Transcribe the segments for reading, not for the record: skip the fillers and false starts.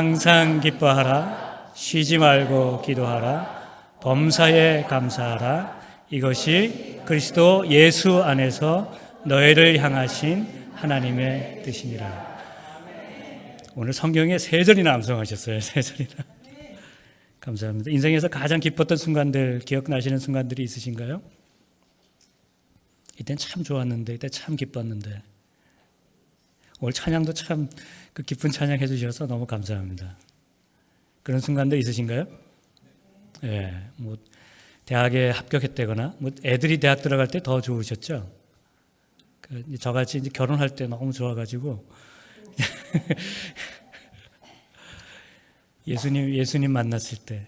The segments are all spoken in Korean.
항상 기뻐하라. 쉬지 말고 기도하라. 범사에 감사하라. 이것이 그리스도 예수 안에서 너희를 향하신 하나님의 뜻이니라. 오늘 성경에 3절이나 암송하셨어요. 3절이나. 감사합니다. 인생에서 가장 기뻤던 순간들 기억나시는 순간들이 있으신가요? 이때는 참 좋았는데, 이때 참 기뻤는데. 오늘 찬양도 참 그 기쁜 찬양 해주셔서 너무 감사합니다. 그런 순간들 있으신가요? 예, 뭐 대학에 합격했다거나, 뭐 애들이 대학 들어갈 때 더 좋으셨죠? 저같이 이제 결혼할 때 너무 좋아가지고 예수님 만났을 때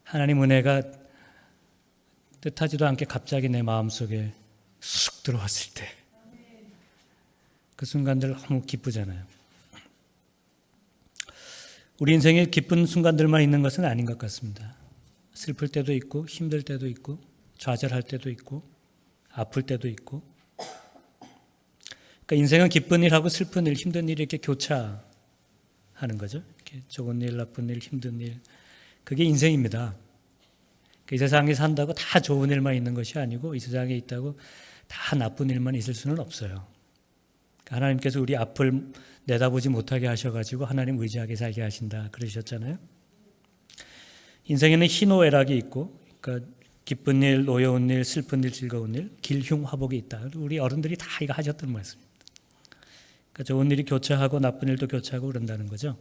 하나님 은혜가 뜻하지도 않게 갑자기 내 마음속에 쑥 들어왔을 때 그 순간들 너무 기쁘잖아요. 우리 인생에 기쁜 순간들만 있는 것은 아닌 것 같습니다. 슬플 때도 있고 힘들 때도 있고 좌절할 때도 있고 아플 때도 있고. 그러니까 인생은 기쁜 일하고 슬픈 일, 힘든 일이 이렇게 교차하는 거죠. 이렇게 좋은 일, 나쁜 일, 힘든 일. 그게 인생입니다. 이 세상에 산다고 다 좋은 일만 있는 것이 아니고 이 세상에 있다고 다 나쁜 일만 있을 수는 없어요. 하나님께서 우리 앞을 내다보지 못하게 하셔가지고 하나님 의지하게 살게 하신다 그러셨잖아요. 인생에는 희노애락이 있고, 그러니까 기쁜 일, 어려운 일, 슬픈 일, 즐거운 일, 길흉화복이 있다. 우리 어른들이 다 이거 하셨던 말씀입니다. 그러니까 좋은 일이 교차하고 나쁜 일도 교차하고 그런다는 거죠.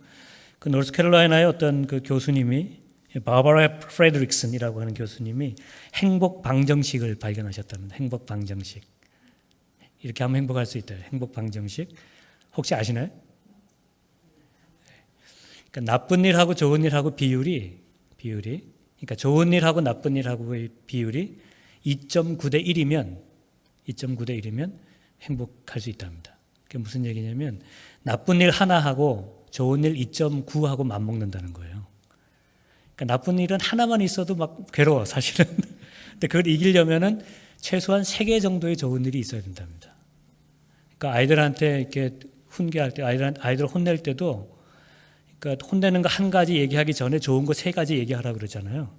그 노스캐롤라이나의 어떤 그 교수님이 바버라 프레드릭슨이라고 하는 교수님이 행복 방정식을 발견하셨답니다. 행복 방정식. 이렇게 하면 행복할 수 있다. 행복 방정식. 혹시 아시나요? 그러니까 나쁜 일하고 좋은 일하고 비율이 그러니까 좋은 일하고 나쁜 일하고의 비율이 2.9대 1이면 행복할 수 있답니다. 그게 무슨 얘기냐면 나쁜 일 하나하고 좋은 일 2.9하고 맞먹는다는 거예요. 그러니까 나쁜 일은 하나만 있어도 막 괴로워 사실은. 근데 그걸 이기려면은 최소한 3개 정도의 좋은 일이 있어야 된답니다. 그러니까 아이들한테 이렇게 훈계할 때, 아이들 혼낼 때도, 그러니까 혼내는 거 한 가지 얘기하기 전에 좋은 거 3가지 얘기하라고 그러잖아요.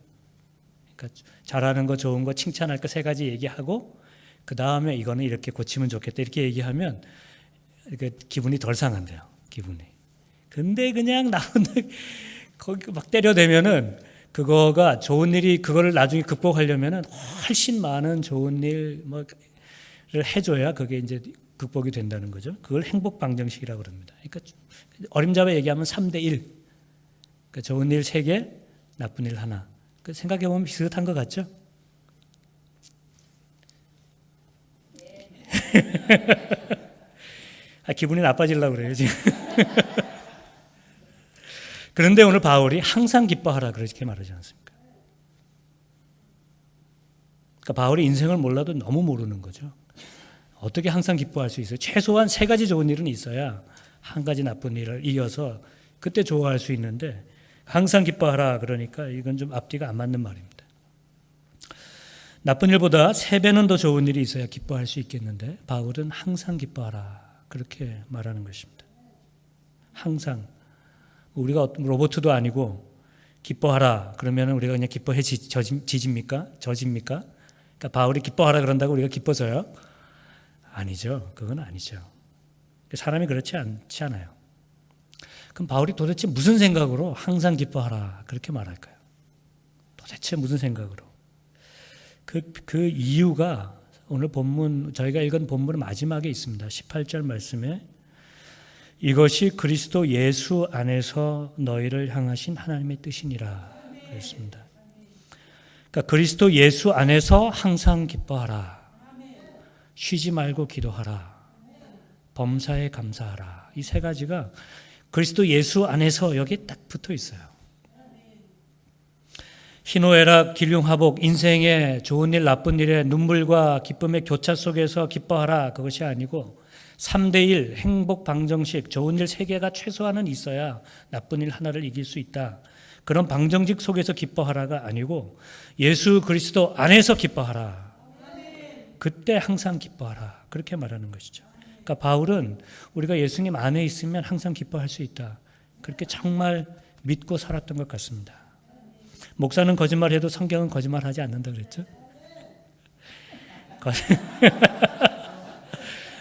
그러니까 잘하는 거, 좋은 거, 칭찬할 거 3가지 얘기하고, 그 다음에 이거는 이렇게 고치면 좋겠다 이렇게 얘기하면 이렇게 기분이 덜 상한대요. 기분이. 근데 그냥 거기 막 때려대면은 그거가 좋은 일이 그거를 나중에 극복하려면은 훨씬 많은 좋은 일을 해줘야 그게 이제 극복이 된다는 거죠. 그걸 행복 방정식이라고 합니다. 그러니까 어림잡아 얘기하면 3대 1. 그러니까 좋은 일 3개, 나쁜 일 하나. 생각해 보면 비슷한 것 같죠? 기분이 나빠지려고 그래요 지금. 그런데 오늘 바울이 항상 기뻐하라 그렇게 말하지 않습니까? 그러니까 바울이 인생을 몰라도 너무 모르는 거죠. 어떻게 항상 기뻐할 수 있어요? 최소한 3가지 좋은 일은 있어야 한 가지 나쁜 일을 이어서 그때 좋아할 수 있는데 항상 기뻐하라 그러니까 이건 좀 앞뒤가 안 맞는 말입니다. 나쁜 일보다 3배는 더 좋은 일이 있어야 기뻐할 수 있겠는데 바울은 항상 기뻐하라 그렇게 말하는 것입니다. 항상. 우리가 로봇도 아니고 기뻐하라 그러면 우리가 그냥 기뻐해지집니까? 저집니까? 그러니까 바울이 기뻐하라 그런다고 우리가 기뻐서요? 아니죠. 그건 아니죠. 사람이 그렇지 않아요. 그럼 바울이 도대체 무슨 생각으로 항상 기뻐하라 그렇게 말할까요? 도대체 무슨 생각으로? 그 이유가 오늘 본문 저희가 읽은 본문 마지막에 있습니다. 18절 말씀에 이것이 그리스도 예수 안에서 너희를 향하신 하나님의 뜻이니라 그랬습니다. 그러니까 그리스도 예수 안에서 항상 기뻐하라. 쉬지 말고 기도하라. 범사에 감사하라. 이 3가지가 그리스도 예수 안에서 여기에 딱 붙어 있어요. 희노애락, 길흉화복, 인생의 좋은 일, 나쁜 일의 눈물과 기쁨의 교차 속에서 기뻐하라. 그것이 아니고 3대 1 행복 방정식, 좋은 일 3개가 최소한은 있어야 나쁜 일 하나를 이길 수 있다. 그런 방정식 속에서 기뻐하라가 아니고 예수 그리스도 안에서 기뻐하라. 그때 항상 기뻐하라. 그렇게 말하는 것이죠. 그러니까 바울은 우리가 예수님 안에 있으면 항상 기뻐할 수 있다. 그렇게 정말 믿고 살았던 것 같습니다. 목사는 거짓말해도 성경은 거짓말하지 않는다 그랬죠?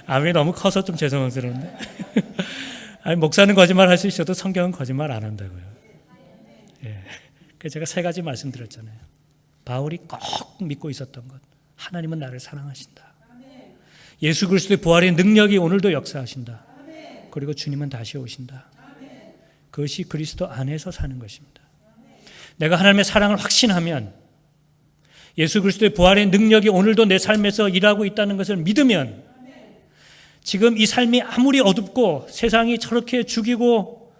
아멘이 너무 커서 좀 죄송스러운데. 아니, 목사는 거짓말할 수 있어도 성경은 거짓말 안 한다고요. 예. 그래서 제가 세 가지 말씀드렸잖아요. 바울이 꼭 믿고 있었던 것. 하나님은 나를 사랑하신다. 예수 그리스도의 부활의 능력이 오늘도 역사하신다. 그리고 주님은 다시 오신다. 그것이 그리스도 안에서 사는 것입니다. 내가 하나님의 사랑을 확신하면, 예수 그리스도의 부활의 능력이 오늘도 내 삶에서 일하고 있다는 것을 믿으면, 지금 이 삶이 아무리 어둡고 세상이 저렇게 죽이고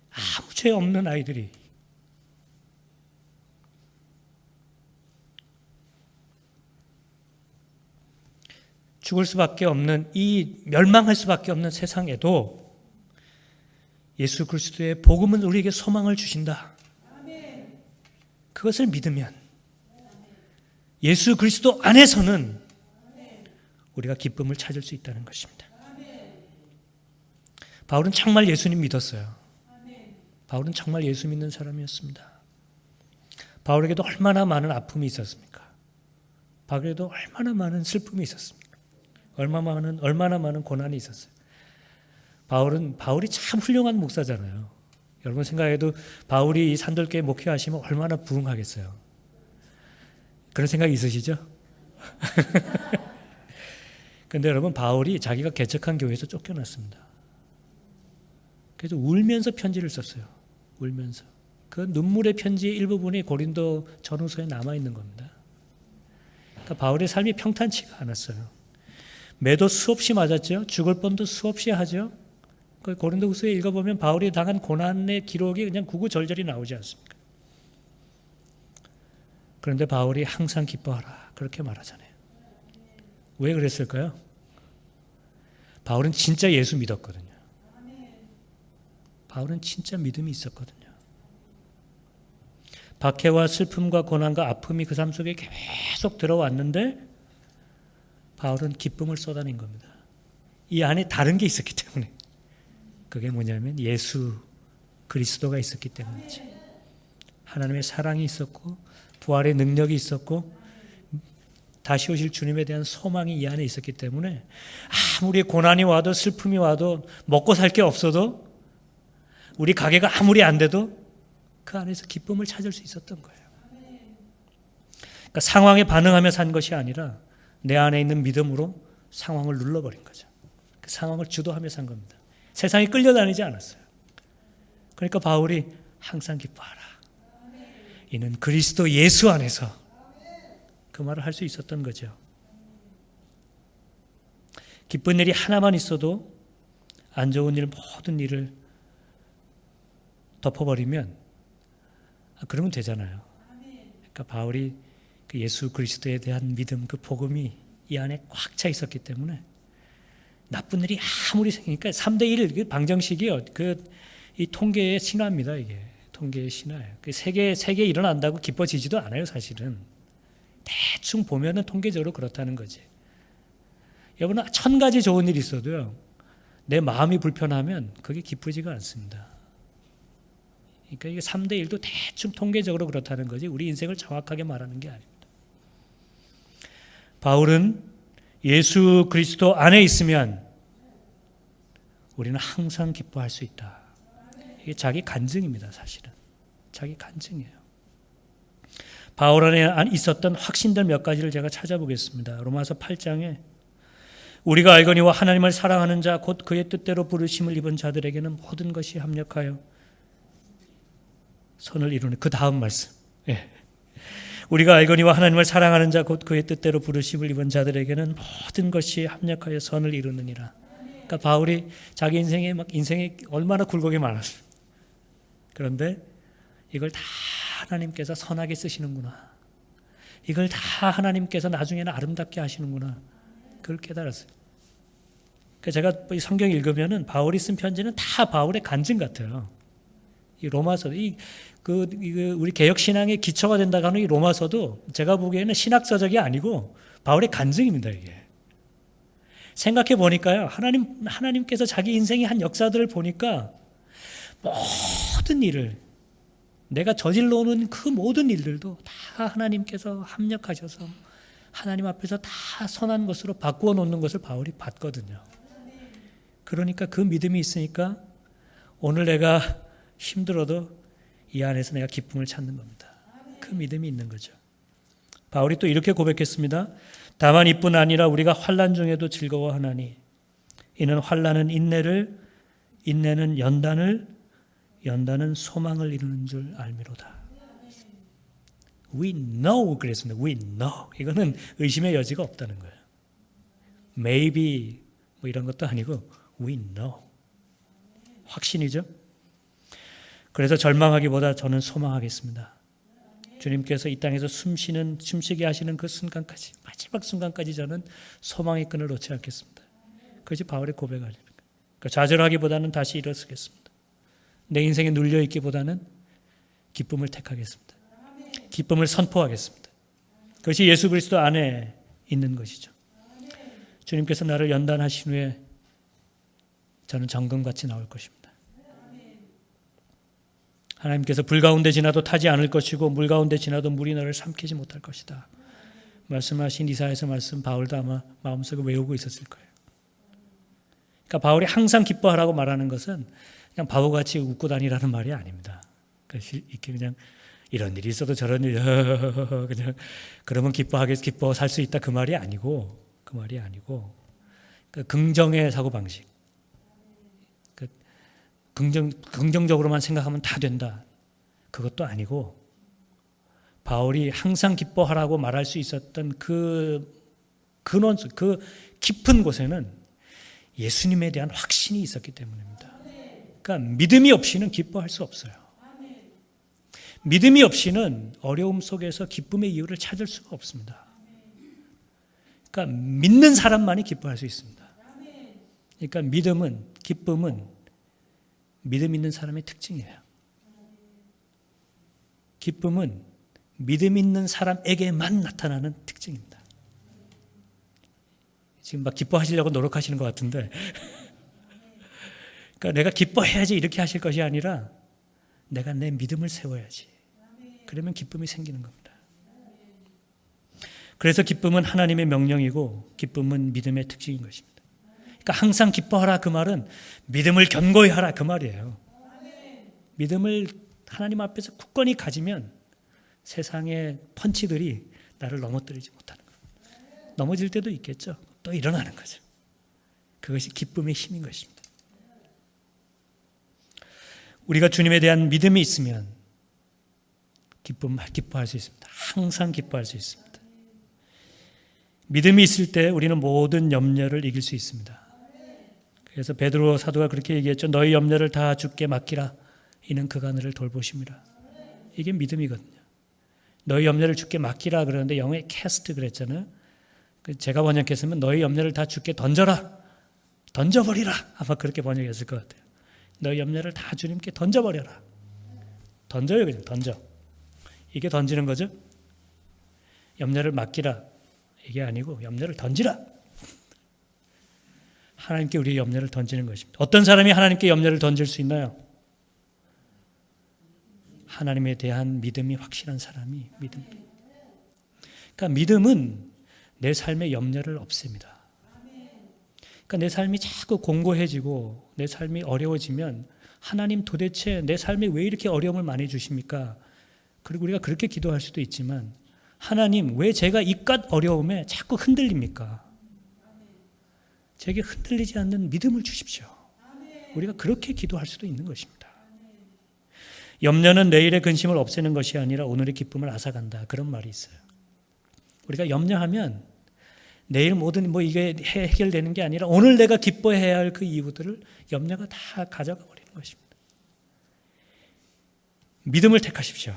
아무 죄 없는 아이들이 죽을 수밖에 없는, 이 멸망할 수밖에 없는 세상에도 예수 그리스도의 복음은 우리에게 소망을 주신다. 그것을 믿으면 예수 그리스도 안에서는 우리가 기쁨을 찾을 수 있다는 것입니다. 바울은 정말 예수님 믿었어요. 바울은 정말 예수 믿는 사람이었습니다. 바울에게도 얼마나 많은 아픔이 있었습니까? 바울에게도 얼마나 많은 슬픔이 있었습니까? 얼마나 많은 고난이 있었어요. 바울이 참 훌륭한 목사잖아요. 여러분 생각해도 바울이 산돌교회 목회하시면 얼마나 부흥하겠어요. 그런 생각이 있으시죠? 그런데 여러분, 바울이 자기가 개척한 교회에서 쫓겨났습니다. 그래서 울면서 편지를 썼어요. 울면서. 그 눈물의 편지의 일부분이 고린도 전후서에 남아있는 겁니다. 그러니까 바울의 삶이 평탄치가 않았어요. 매도 수없이 맞았죠. 죽을 뻔도 수없이 하죠. 그 고린도후서에 읽어보면 바울이 당한 고난의 기록이 그냥 구구절절이 나오지 않습니까? 그런데 바울이 항상 기뻐하라 그렇게 말하잖아요. 왜 그랬을까요? 바울은 진짜 예수 믿었거든요. 바울은 진짜 믿음이 있었거든요. 박해와 슬픔과 고난과 아픔이 그 삶 속에 계속 들어왔는데 바울은 기쁨을 쏟아낸 겁니다. 이 안에 다른 게 있었기 때문에. 그게 뭐냐면 예수 그리스도가 있었기 때문이죠. 하나님의 사랑이 있었고 부활의 능력이 있었고 다시 오실 주님에 대한 소망이 이 안에 있었기 때문에 아무리 고난이 와도 슬픔이 와도 먹고 살 게 없어도 우리 가게가 아무리 안 돼도 그 안에서 기쁨을 찾을 수 있었던 거예요. 그러니까 상황에 반응하며 산 것이 아니라 내 안에 있는 믿음으로 상황을 눌러버린 거죠. 그 상황을 주도하며 산 겁니다. 세상에 끌려다니지 않았어요. 그러니까 바울이 항상 기뻐하라. 이는 그리스도 예수 안에서 그 말을 할 수 있었던 거죠. 기쁜 일이 하나만 있어도 안 좋은 일 모든 일을 덮어버리면 그러면 되잖아요. 그러니까 바울이 그 예수 그리스도에 대한 믿음, 그 복음이 이 안에 꽉 차 있었기 때문에 나쁜 일이 아무리 생기니까 3대1 방정식이요. 이 통계의 신화입니다. 이게 통계의 신화예요. 세계 일어난다고 기뻐지지도 않아요. 사실은 대충 보면은 통계적으로 그렇다는 거지. 여러분 1000가지 좋은 일이 있어도요. 내 마음이 불편하면 그게 기쁘지가 않습니다. 그러니까 이게 3대1도 대충 통계적으로 그렇다는 거지 우리 인생을 정확하게 말하는 게 아닙니다. 바울은 예수 그리스도 안에 있으면 우리는 항상 기뻐할 수 있다. 이게 자기 간증입니다. 사실은 자기 간증이에요. 바울 안에 있었던 확신들 몇 가지를 제가 찾아보겠습니다. 로마서 8장에 우리가 알거니와 하나님을 사랑하는 자 곧 그의 뜻대로 부르심을 입은 자들에게는 모든 것이 합력하여 선을 이루는 그 다음 말씀. 예. 우리가 알거니와 하나님을 사랑하는 자 곧 그의 뜻대로 부르심을 입은 자들에게는 모든 것이 합력하여 선을 이루느니라. 그러니까 바울이 자기 인생에 얼마나 굴곡이 많았어요. 그런데 이걸 다 하나님께서 선하게 쓰시는구나. 이걸 다 하나님께서 나중에는 아름답게 하시는구나. 그걸 깨달았어요. 그러니까 제가 이 성경 읽으면은 바울이 쓴 편지는 다 바울의 간증 같아요. 이 로마서도 우리 개혁 신앙의 기초가 된다고 하는 이 로마서도 제가 보기에는 신학 서적이 아니고 바울의 간증입니다. 이게 생각해 보니까요, 하나님께서 자기 인생의 한 역사들을 보니까 모든 일을 내가 저질러 오는 그 모든 일들도 다 하나님께서 합력하셔서 하나님 앞에서 다 선한 것으로 바꾸어 놓는 것을 바울이 봤거든요. 그러니까 그 믿음이 있으니까 오늘 내가 힘들어도 이 안에서 내가 기쁨을 찾는 겁니다. 그 믿음이 있는 거죠. 바울이 또 이렇게 고백했습니다. 다만 이뿐 아니라 우리가 환난 중에도 즐거워하나니 이는 환난은 인내를, 인내는 연단을, 연단은 소망을 이루는 줄 알미로다. We know 그랬습니다. We know. 이거는 의심의 여지가 없다는 거예요. Maybe 뭐 이런 것도 아니고 we know. 확신이죠. 그래서 절망하기보다 저는 소망하겠습니다. 주님께서 이 땅에서 숨쉬게 하시는 그 순간까지, 마지막 순간까지 저는 소망의 끈을 놓지 않겠습니다. 그것이 바울의 고백 아닙니까? 그러니까 좌절하기보다는 다시 일어서겠습니다. 내 인생에 눌려있기보다는 기쁨을 택하겠습니다. 기쁨을 선포하겠습니다. 그것이 예수 그리스도 안에 있는 것이죠. 주님께서 나를 연단하신 후에 저는 정금같이 나올 것입니다. 하나님께서 불 가운데 지나도 타지 않을 것이고 물 가운데 지나도 물이 너를 삼키지 못할 것이다. 말씀하신 이사야서 말씀 바울도 아마 마음속에 외우고 있었을 거예요. 그러니까 바울이 항상 기뻐하라고 말하는 것은 그냥 바보같이 웃고 다니라는 말이 아닙니다. 이렇게 그냥 이런 일이 있어도 저런 일 그냥 그러면 기뻐 살 수 있다 그 말이 아니고 그 긍정의 사고 방식. 긍정적으로만 생각하면 다 된다. 그것도 아니고 바울이 항상 기뻐하라고 말할 수 있었던 그 깊은 곳에는 예수님에 대한 확신이 있었기 때문입니다. 그러니까 믿음이 없이는 기뻐할 수 없어요. 믿음이 없이는 어려움 속에서 기쁨의 이유를 찾을 수가 없습니다. 그러니까 믿는 사람만이 기뻐할 수 있습니다. 그러니까 기쁨은 믿음 있는 사람의 특징이에요. 기쁨은 믿음 있는 사람에게만 나타나는 특징입니다. 지금 막 기뻐하시려고 노력하시는 것 같은데 그러니까 내가 기뻐해야지 이렇게 하실 것이 아니라 내가 내 믿음을 세워야지. 그러면 기쁨이 생기는 겁니다. 그래서 기쁨은 하나님의 명령이고 기쁨은 믿음의 특징인 것입니다. 그러니까 항상 기뻐하라 그 말은 믿음을 견고히 하라 그 말이에요. 믿음을 하나님 앞에서 굳건히 가지면 세상의 펀치들이 나를 넘어뜨리지 못하는 거예요. 넘어질 때도 있겠죠. 또 일어나는 거죠. 그것이 기쁨의 힘인 것입니다. 우리가 주님에 대한 믿음이 있으면 기뻐할 수 있습니다. 항상 기뻐할 수 있습니다. 믿음이 있을 때 우리는 모든 염려를 이길 수 있습니다. 그래서 베드로 사도가 그렇게 얘기했죠. 너희 염려를 다 주께 맡기라. 이는 그가 너를 돌보심이라. 이게 믿음이거든요. 너희 염려를 주께 맡기라 그러는데 영어에 캐스트 그랬잖아요. 제가 번역했으면 너희 염려를 다 주께 던져라. 던져버리라. 아마 그렇게 번역했을 것 같아요. 너희 염려를 다 주님께 던져버려라. 던져요. 그냥 던져. 이게 던지는 거죠. 염려를 맡기라. 이게 아니고 염려를 던지라. 하나님께 우리의 염려를 던지는 것입니다. 어떤 사람이 하나님께 염려를 던질 수 있나요? 하나님에 대한 믿음이 확실한 사람이 믿음. 그러니까 믿음은 내 삶의 염려를 없앱니다. 그러니까 내 삶이 자꾸 공고해지고 내 삶이 어려워지면 하나님 도대체 내 삶에 왜 이렇게 어려움을 많이 주십니까? 그리고 우리가 그렇게 기도할 수도 있지만 하나님 왜 제가 이깟 어려움에 자꾸 흔들립니까? 제게 흔들리지 않는 믿음을 주십시오. 우리가 그렇게 기도할 수도 있는 것입니다. 염려는 내일의 근심을 없애는 것이 아니라 오늘의 기쁨을 앗아간다. 그런 말이 있어요. 우리가 염려하면 내일 모든 이게 해결되는 게 아니라 오늘 내가 기뻐해야 할 그 이유들을 염려가 다 가져가 버리는 것입니다. 믿음을 택하십시오.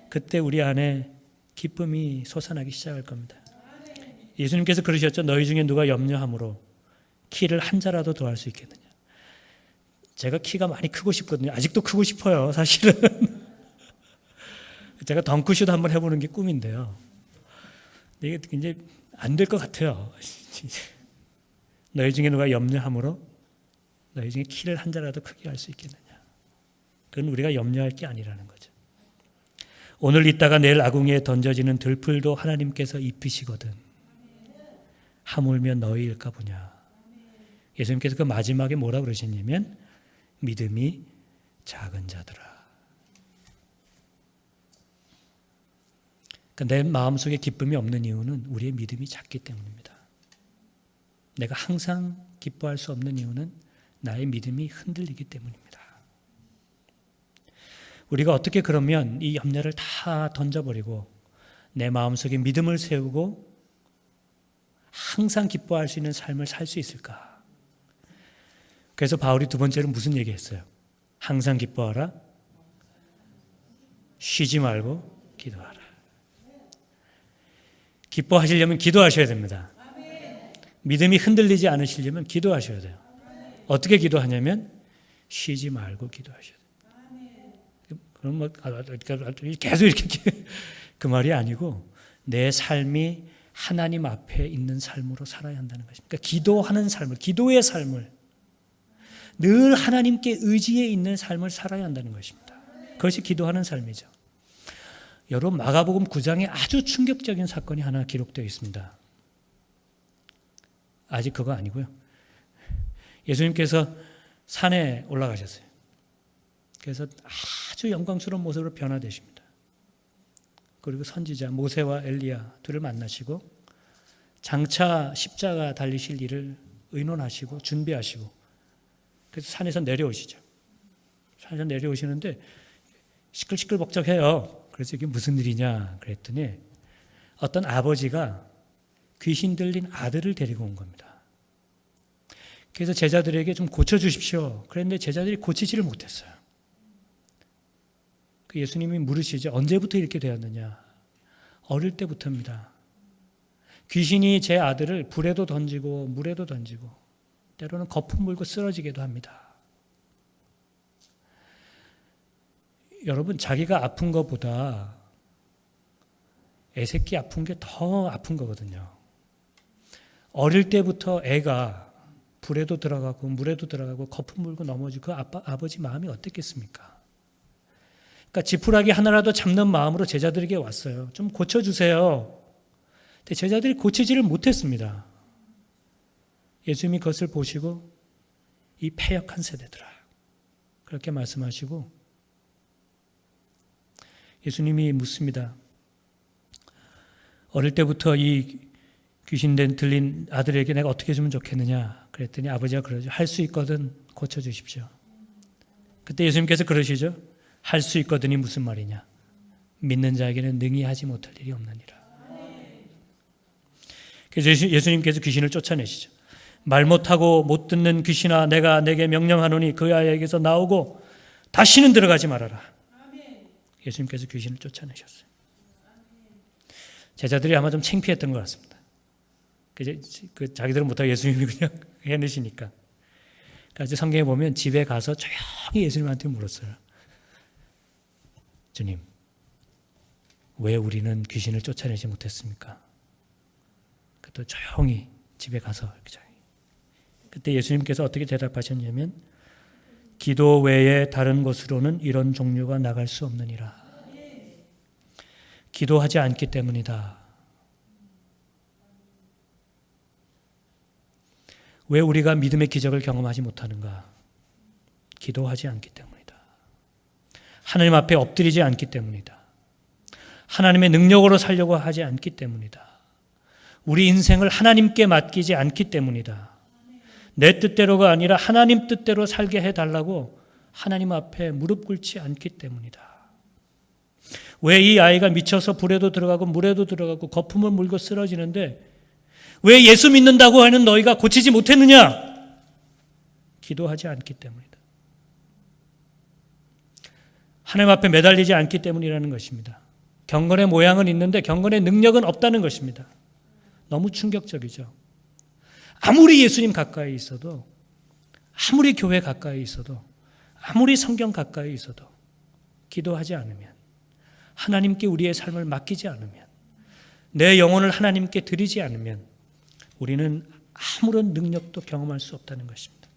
그때 우리 안에 기쁨이 솟아나기 시작할 겁니다. 예수님께서 그러셨죠. 너희 중에 누가 염려함으로 키를 한 자라도 더할 수 있겠느냐. 제가 키가 많이 크고 싶거든요. 아직도 크고 싶어요, 사실은. 제가 덩크슛 한번 해보는 게 꿈인데요. 이게 이제 안 될 것 같아요. 너희 중에 누가 염려함으로 너희 중에 키를 한 자라도 크게 할 수 있겠느냐. 그건 우리가 염려할 게 아니라는 거죠. 오늘 있다가 내일 아궁이에 던져지는 들풀도 하나님께서 입히시거든. 하물며 너희일까 보냐. 예수님께서 그 마지막에 뭐라 그러셨냐면 믿음이 작은 자들아. 그러니까 내 마음속에 기쁨이 없는 이유는 우리의 믿음이 작기 때문입니다. 내가 항상 기뻐할 수 없는 이유는 나의 믿음이 흔들리기 때문입니다. 우리가 어떻게 그러면 이 염려를 다 던져버리고 내 마음속에 믿음을 세우고 항상 기뻐할 수 있는 삶을 살 수 있을까? 그래서 바울이 두 번째로 무슨 얘기했어요? 항상 기뻐하라. 쉬지 말고 기도하라. 기뻐하시려면 기도하셔야 됩니다. 믿음이 흔들리지 않으시려면 기도하셔야 돼요. 어떻게 기도하냐면 쉬지 말고 기도하셔야 돼요. 그럼 뭐 계속 이렇게 그 말이 아니고 내 삶이 하나님 앞에 있는 삶으로 살아야 한다는 것입니다. 그러니까 기도하는 삶을, 기도의 삶을 늘 하나님께 의지해 있는 삶을 살아야 한다는 것입니다. 그것이 기도하는 삶이죠. 여러분 마가복음 9장에 아주 충격적인 사건이 하나 기록되어 있습니다. 아직 그거 아니고요. 예수님께서 산에 올라가셨어요. 그래서 아주 영광스러운 모습으로 변화되십니다. 그리고 선지자 모세와 엘리야 둘을 만나시고 장차 십자가 달리실 일을 의논하시고 준비하시고 그래서 산에서 내려오시죠. 산에서 내려오시는데 시끌시끌벅적해요. 그래서 이게 무슨 일이냐 그랬더니 어떤 아버지가 귀신 들린 아들을 데리고 온 겁니다. 그래서 제자들에게 좀 고쳐주십시오. 그랬는데 제자들이 고치지를 못했어요. 그 예수님이 물으시죠. 언제부터 이렇게 되었느냐? 어릴 때부터입니다. 귀신이 제 아들을 불에도 던지고 물에도 던지고 때로는 거품 물고 쓰러지게도 합니다. 여러분 자기가 아픈 것보다 애새끼 아픈 게 더 아픈 거거든요. 어릴 때부터 애가 불에도 들어가고 물에도 들어가고 거품 물고 넘어지고 그 아버지 마음이 어땠겠습니까? 그러니까 지푸라기 하나라도 잡는 마음으로 제자들에게 왔어요. 좀 고쳐주세요. 근데 제자들이 고치지를 못했습니다. 예수님이 그것을 보시고 이 패역한 세대들아 그렇게 말씀하시고 예수님이 묻습니다. 어릴 때부터 이 귀신 들린 아들에게 내가 어떻게 해주면 좋겠느냐 그랬더니 아버지가 그러죠. 할 수 있거든 고쳐주십시오. 그때 예수님께서 그러시죠. 할 수 있거든이 무슨 말이냐. 믿는 자에게는 능히 하지 못할 일이 없느니라. 그래서 예수님께서 귀신을 쫓아내시죠. 말 못하고 못 듣는 귀신아 내가 내게 명령하노니 그 아이에게서 나오고 다시는 들어가지 말아라. 예수님께서 귀신을 쫓아내셨어요. 제자들이 아마 좀 창피했던 것 같습니다. 자기들은 못하고 예수님이 그냥 해내시니까. 그래서 성경에 보면 집에 가서 조용히 예수님한테 물었어요. 주님, 왜 우리는 귀신을 쫓아내지 못했습니까? 또 조용히 집에 가서 그때 예수님께서 어떻게 대답하셨냐면 기도 외에 다른 곳으로는 이런 종류가 나갈 수 없느니라. 기도하지 않기 때문이다. 왜 우리가 믿음의 기적을 경험하지 못하는가? 기도하지 않기 때문이다. 하나님 앞에 엎드리지 않기 때문이다. 하나님의 능력으로 살려고 하지 않기 때문이다. 우리 인생을 하나님께 맡기지 않기 때문이다. 내 뜻대로가 아니라 하나님 뜻대로 살게 해달라고 하나님 앞에 무릎 꿇지 않기 때문이다. 왜 이 아이가 미쳐서 불에도 들어가고 물에도 들어가고 거품을 물고 쓰러지는데 왜 예수 믿는다고 하는 너희가 고치지 못했느냐? 기도하지 않기 때문이다. 하나님 앞에 매달리지 않기 때문이라는 것입니다. 경건의 모양은 있는데 경건의 능력은 없다는 것입니다. 너무 충격적이죠. 아무리 예수님 가까이 있어도 아무리 교회 가까이 있어도, 아무리 성경 가까이 있어도 기도하지 않으면, 하나님께 우리의 삶을 맡기지 않으면, 내 영혼을 하나님께 드리지 않으면 우리는 아무런 능력도 경험할 수 없다는 것입니다.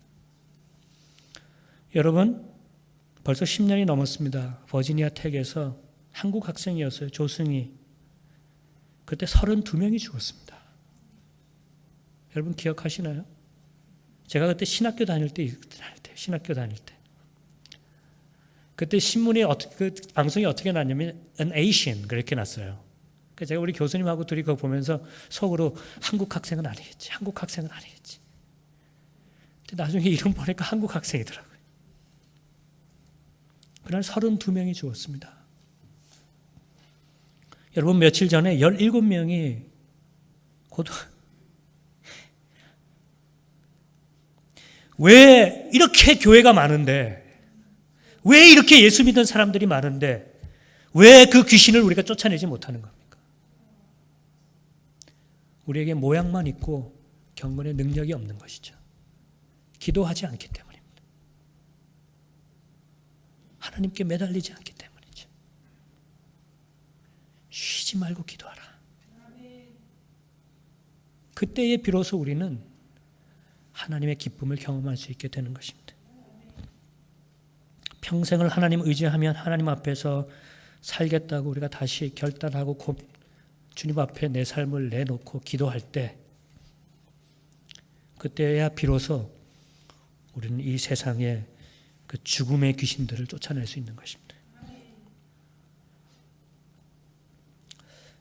여러분, 벌써 10년이 넘었습니다. 버지니아 텍에서 한국 학생이었어요. 조승희. 그때 32명이 죽었습니다. 여러분 기억하시나요? 제가 그때 신학교 다닐 때 그때 신문이 그 방송이 어떻게 났냐면 An Asian 그렇게 났어요. 그래서 제가 우리 교수님하고 둘이 그거 보면서 속으로 한국 학생은 아니겠지. 한국 학생은 아니겠지. 근데 나중에 이름 보니까 한국 학생이더라고요. 그날 32명이 죽었습니다. 여러분 며칠 전에 17명이 왜 이렇게 교회가 많은데, 왜 이렇게 예수 믿는 사람들이 많은데 왜 그 귀신을 우리가 쫓아내지 못하는 겁니까? 우리에게 모양만 있고 경건의 능력이 없는 것이죠. 기도하지 않기 때문입니다. 하나님께 매달리지 않기 때문이죠. 쉬지 말고 기도하라. 그때에 비로소 우리는 하나님의 기쁨을 경험할 수 있게 되는 것입니다. 평생을 하나님 의지하면 하나님 앞에서 살겠다고 우리가 다시 결단하고 주님 앞에 내 삶을 내놓고 기도할 때, 그때야 비로소 우리는 이 세상의 그 죽음의 귀신들을 쫓아낼 수 있는 것입니다.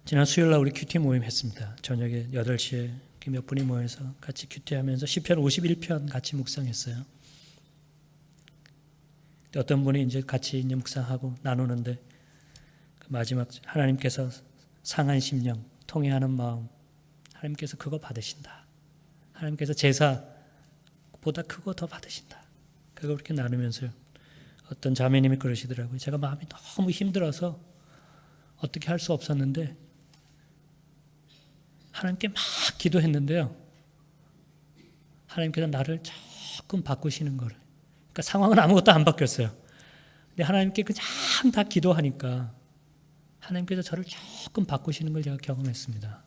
지난 수요일 날 우리 큐티 모임 했습니다. 저녁에 8시에 몇 분이 모여서 같이 큐티하면서 시편 51편 같이 묵상했어요. 어떤 분이 이제 같이 이제 묵상하고 나누는데 마지막 하나님께서 상한 심령, 통회하는 마음, 하나님께서 그거 받으신다. 하나님께서 제사보다 그거 더 받으신다. 그거 그렇게 나누면서요. 어떤 자매님이 그러시더라고요. 제가 마음이 너무 힘들어서 어떻게 할 수 없었는데 하나님께 막 기도했는데요. 하나님께서 나를 조금 바꾸시는 거를. 그러니까 상황은 아무것도 안 바뀌었어요. 근데 하나님께 그냥 다 기도하니까 하나님께서 저를 조금 바꾸시는 걸 제가 경험했습니다.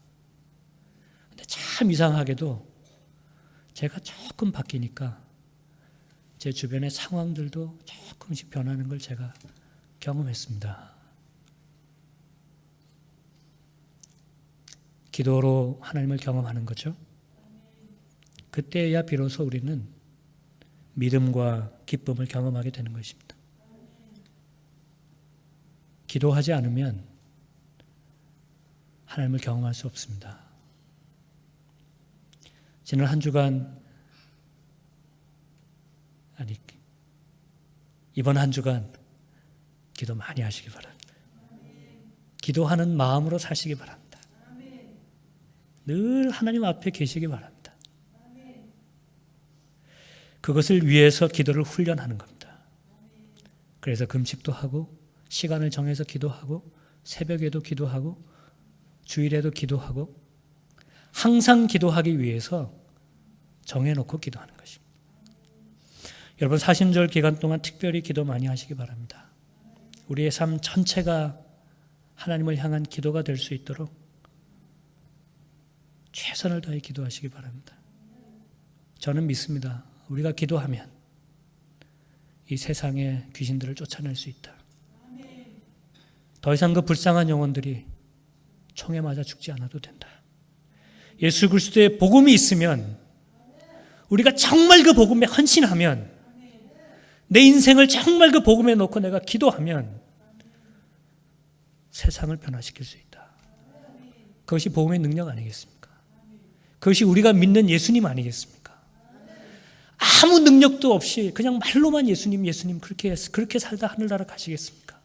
근데 참 이상하게도 제가 조금 바뀌니까 제 주변의 상황들도 조금씩 변하는 걸 제가 경험했습니다. 기도로 하나님을 경험하는 거죠. 그때야 비로소 우리는 믿음과 기쁨을 경험하게 되는 것입니다. 기도하지 않으면 하나님을 경험할 수 없습니다. 지난 한 주간, 이번 한 주간 기도 많이 하시기 바랍니다. 기도하는 마음으로 사시기 바랍니다. 늘 하나님 앞에 계시기 바랍니다. 그것을 위해서 기도를 훈련하는 겁니다. 그래서 금식도 하고 시간을 정해서 기도하고 새벽에도 기도하고 주일에도 기도하고 항상 기도하기 위해서 정해놓고 기도하는 것입니다. 여러분 사신절 기간 동안 특별히 기도 많이 하시기 바랍니다. 우리의 삶 전체가 하나님을 향한 기도가 될 수 있도록 최선을 다해 기도하시기 바랍니다. 저는 믿습니다. 우리가 기도하면 이 세상의 귀신들을 쫓아낼 수 있다. 더 이상 그 불쌍한 영혼들이 총에 맞아 죽지 않아도 된다. 예수 그리스도의 복음이 있으면, 우리가 정말 그 복음에 헌신하면, 내 인생을 정말 그 복음에 놓고 내가 기도하면 세상을 변화시킬 수 있다. 그것이 복음의 능력 아니겠습니까? 그것이 우리가 믿는 예수님 아니겠습니까? 아무 능력도 없이 그냥 말로만 예수님 그렇게 살다 하늘나라 가시겠습니까?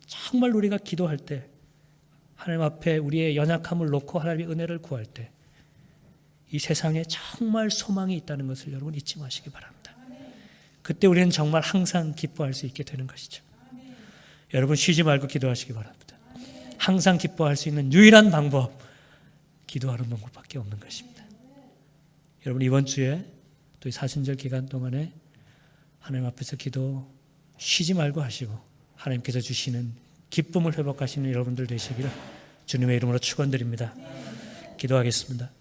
정말 우리가 기도할 때, 하나님 앞에 우리의 연약함을 놓고 하나님의 은혜를 구할 때 이 세상에 정말 소망이 있다는 것을 여러분 잊지 마시기 바랍니다. 그때 우리는 정말 항상 기뻐할 수 있게 되는 것이죠. 여러분 쉬지 말고 기도하시기 바랍니다. 항상 기뻐할 수 있는 유일한 방법, 기도하는 방법밖에 없는 것입니다. 여러분 이번 주에 또 이 사순절 기간 동안에 하나님 앞에서 기도 쉬지 말고 하시고 하나님께서 주시는 기쁨을 회복하시는 여러분들 되시기를 주님의 이름으로 축원드립니다. 기도하겠습니다.